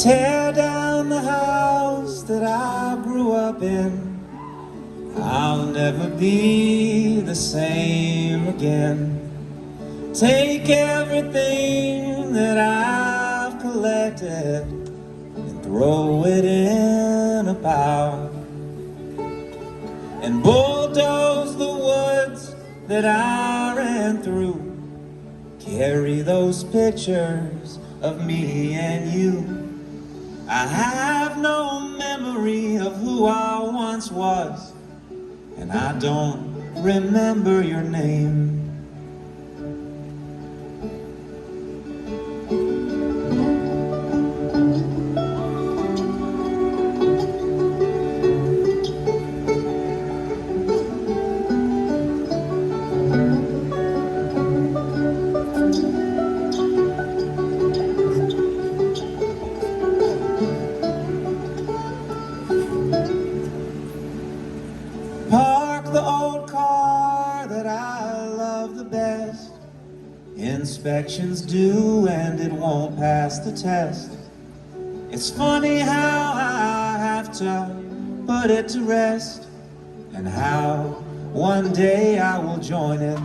Tear down the house that I grew up in. I'll never be the same again. Take everything that I've collected and throw it in a pile, and bulldoze the woods that I ran through. Carry those pictures of me and you. I have no memory of who I once was, and I don't remember your name. Park the old car that I love the best. Inspections due and it won't pass the test. It's funny how I have to put it to rest, and how one day I will join it.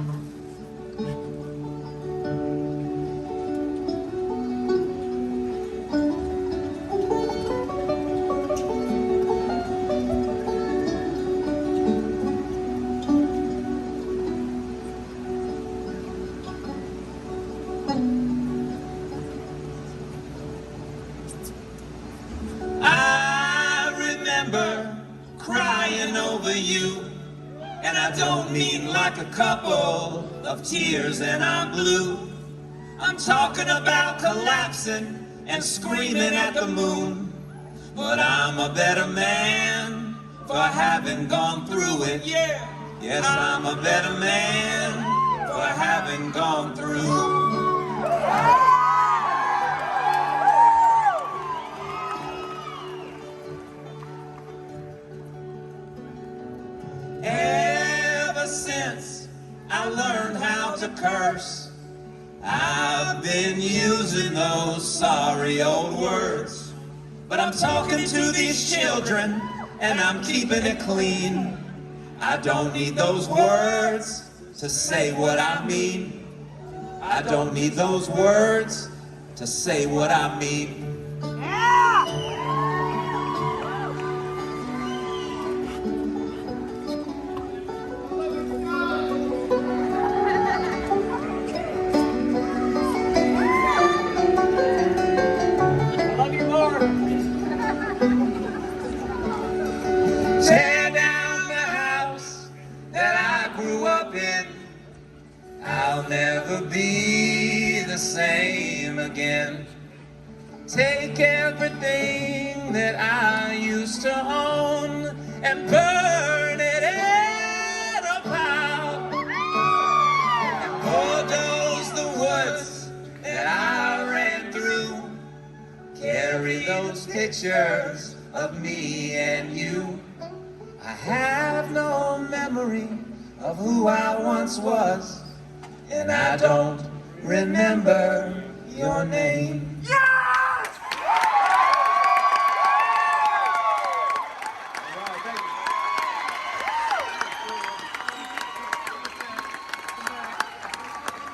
I remember crying over you, and I don't mean like a couple of tears and I'm blue. I'm talking about collapsing and screaming at the moon. But I'm a better man for having gone through it. Yeah. Yes, I'm a better man for having gone through. Ever since I learned how to curse, I've been using those sorry old words. But I'm talking to these children and I'm keeping it clean. I don't need those words to say what I mean. I don't need those words to say what I mean. Tear down the house that I grew up in. I'll never be the same again. Take everything that I used to own and burn it in a pile, and bulldoze the woods that I ran through. Carry those pictures of me and you. I have no memory of who I once was, and I don't remember your name. Yeah!